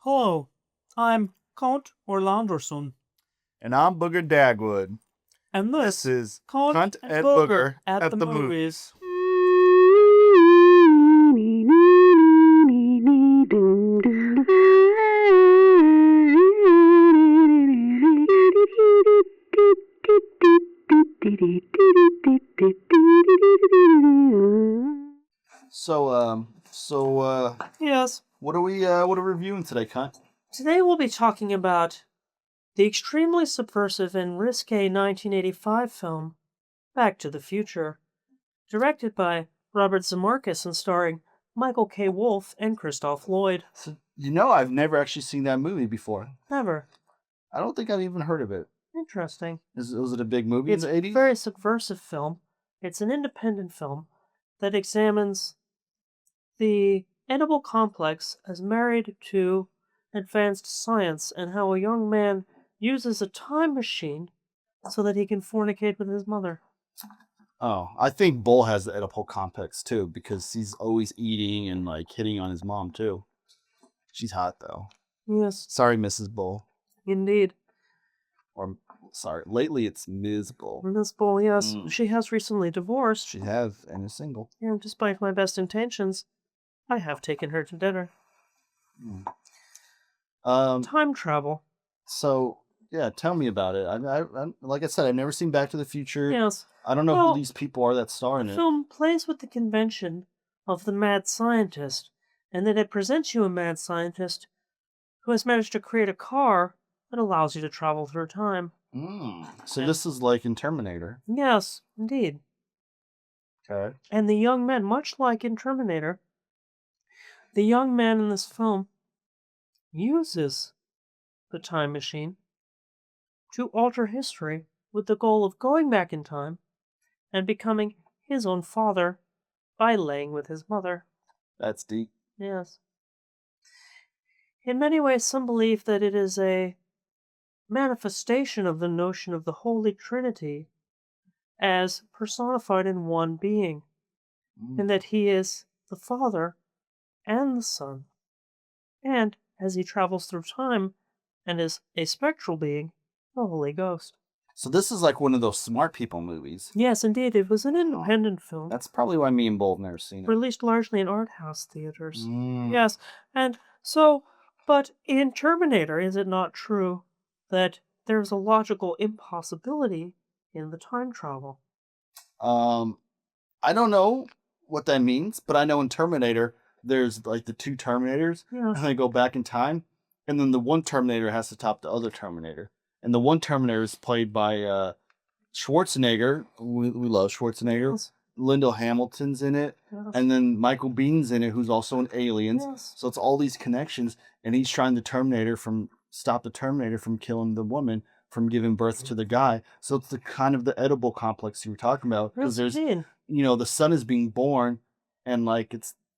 Hello, I'm Count Orlanderson, And I'm Booger Dagwood. and This this is Count Cunt and and Booger Booger at the at the movie. movies. So, Yes, what are we reviewing today, Cunt? today we'll be talking about the extremely subversive and risque 1985 film Back to the Future, directed by Robert Zemeckis and starring Michael K. Wolff and Christoph Lloyd. So, I've never actually seen that movie before. Never. I don't think I've even heard of it. Interesting. Was it a big movie It's in the 80s? a very subversive film. It's an independent film that examines the edible complex as married to advanced science and how a young man uses a time machine so that he can fornicate with his mother. Oh, I think Bull has the Oedipal complex too because he's always eating and like hitting on his mom too. She's hot though. Yes, Sorry, Mrs. Bull. indeed. Or sorry, lately it's Ms. Bull. Miss Bull, yes, Mm. she has recently divorced. She has and is single. And despite my best intentions, I have taken her to dinner. Time travel. So yeah, tell me about it. I like I said, I've never seen Back to the Future. Yes. I don't know Well, who these people are that star in The it. film plays with the convention of the mad scientist, and that it presents you a mad scientist who has managed to create a car that allows you to travel through time. So And- this is like in Terminator. Yes, indeed. Okay. And the young man, much like in Terminator, the young man in this film uses the time machine to alter history with the goal of going back in time and becoming his own father by laying with his mother. That's deep. Yes. In many ways, some believe that it is a manifestation of the notion of the Holy Trinity as personified in one being, and that he is the Father and the Son, and as he travels through time and is a spectral being, the Holy Ghost. So this is like one of those smart people movies. Yes, indeed, it was an independent film, That's probably why me and Bull have never seen it. released largely in art house theaters. Mm. Yes, and so, but in Terminator, is it not true that there's a logical impossibility in the time travel? I don't know what that means, but I know in Terminator there's like the two Terminators, Yes. and they go back in time, and then the one Terminator has to top the other Terminator, and the one Terminator is played by Schwarzenegger. We love Schwarzenegger. Yes. Lyndall Hamilton's in it, Yes. and then Michael Bean's in it, who's also in Aliens. Yes. So it's all these connections, and he's trying to stop the Terminator from killing the woman, from giving birth to the guy. So it's the kind of the edible complex you were talking about, because Yes, there's indeed. the son is being born, and like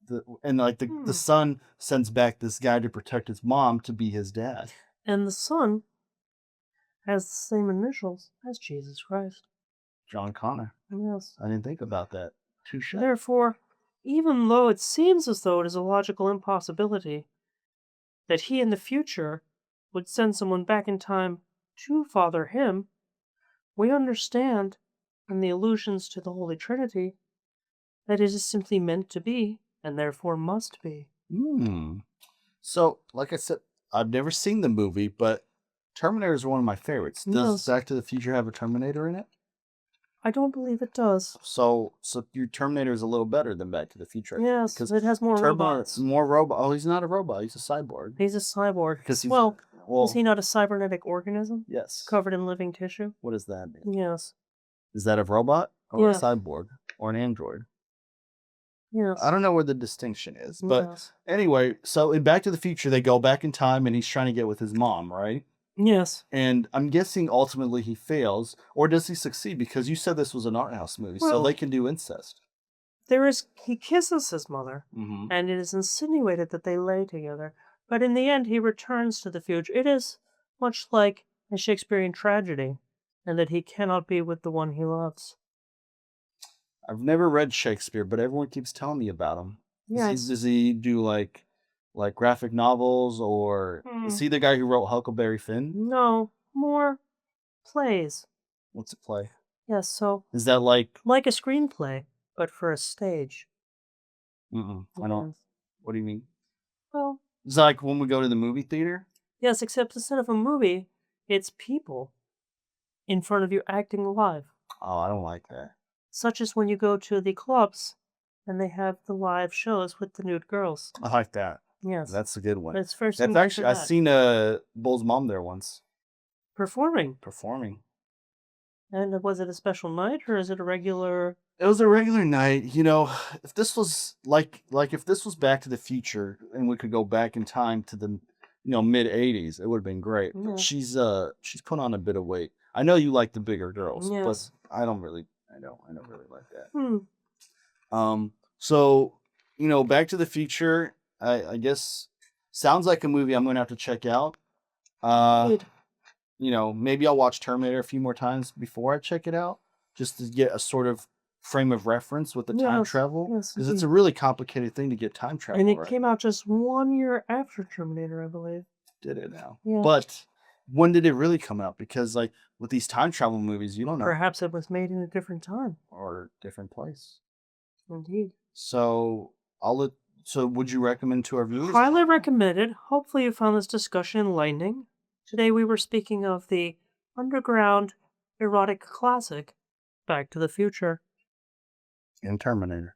the son sends back this guy to protect his mom to be his dad. And the Son has the same initials as Jesus Christ. John Connor. Yes. I didn't think about that. Touche. Therefore, even though it seems as though it is a logical impossibility that he in the future would send someone back in time to father him, we understand in the allusions to the Holy Trinity that it is simply meant to be and therefore must be. So, like I said, I've never seen the movie, but Terminator is one of my favorites. Does Yes. Back to the Future have a Terminator in it? I don't believe it does. So your Terminator is a little better than Back to the Future. Yes, because it has more robots. More robot. Oh, he's not a robot. He's a cyborg. He's a cyborg. Because Well, is he not a cybernetic organism Yes. covered in living tissue? What does that mean? Yes. Is that a robot or Yes. a cyborg or an android? Yes. I don't know where the distinction is, but Yes. anyway, so in Back to the Future, they go back in time, and he's trying to get with his mom, right? Yes. And I'm guessing ultimately he fails, or does he succeed? Because you said this was an art house movie, so Well- they can do incest. He kisses his mother, Mm-hmm. and it is insinuated that they lay together. But in the end, he returns to the future. It is much like a Shakespearean tragedy, and that he cannot be with the one he loves. I've never read Shakespeare, but everyone keeps telling me about him. Yes. Does he do like Like graphic novels, or is Hmm. he the guy who wrote Huckleberry Finn? No, more plays. What's it play? Yes, so Is that like like a screenplay, but for a stage. I don't. Yes. What do you mean? Well, It's like when we go to the movie theater? yes, except instead of a movie, it's people in front of you acting live. Oh, I don't like that. Such as when you go to the clubs and they have the live shows with the nude girls. I like that. Yes. That's a good one. But it's first That's similar to actually I that. seen Bull's mom there once Performing. performing. And was it a special night or is it a regular? It was a regular night, if this was if this was Back to the Future and we could go back in time to the mid 80s, it would have been great. But Yeah. she's put on a bit of weight. I know you like the bigger girls, but Yes. I don't really like that. Hmm. So, Back to the Future, I guess sounds like a movie I'm gonna have to check out. Uh, Good. Maybe I'll watch Terminator a few more times before I check it out, just to get a sort of frame of reference with the time Yes. travel, Yes. because it's a Indeed. really complicated thing to get time And travel it right. came out just 1 year after Terminator, I believe. Did it now? Yeah. But when did it really come out? Because like with these time travel movies, you don't know, Perhaps it was made in a different time. or different place. Indeed. So I'll let. So would you recommend to our viewers? Highly recommended. Hopefully, you found this discussion enlightening. Today, we were speaking of the underground erotic classic, Back to the Future. In Terminator.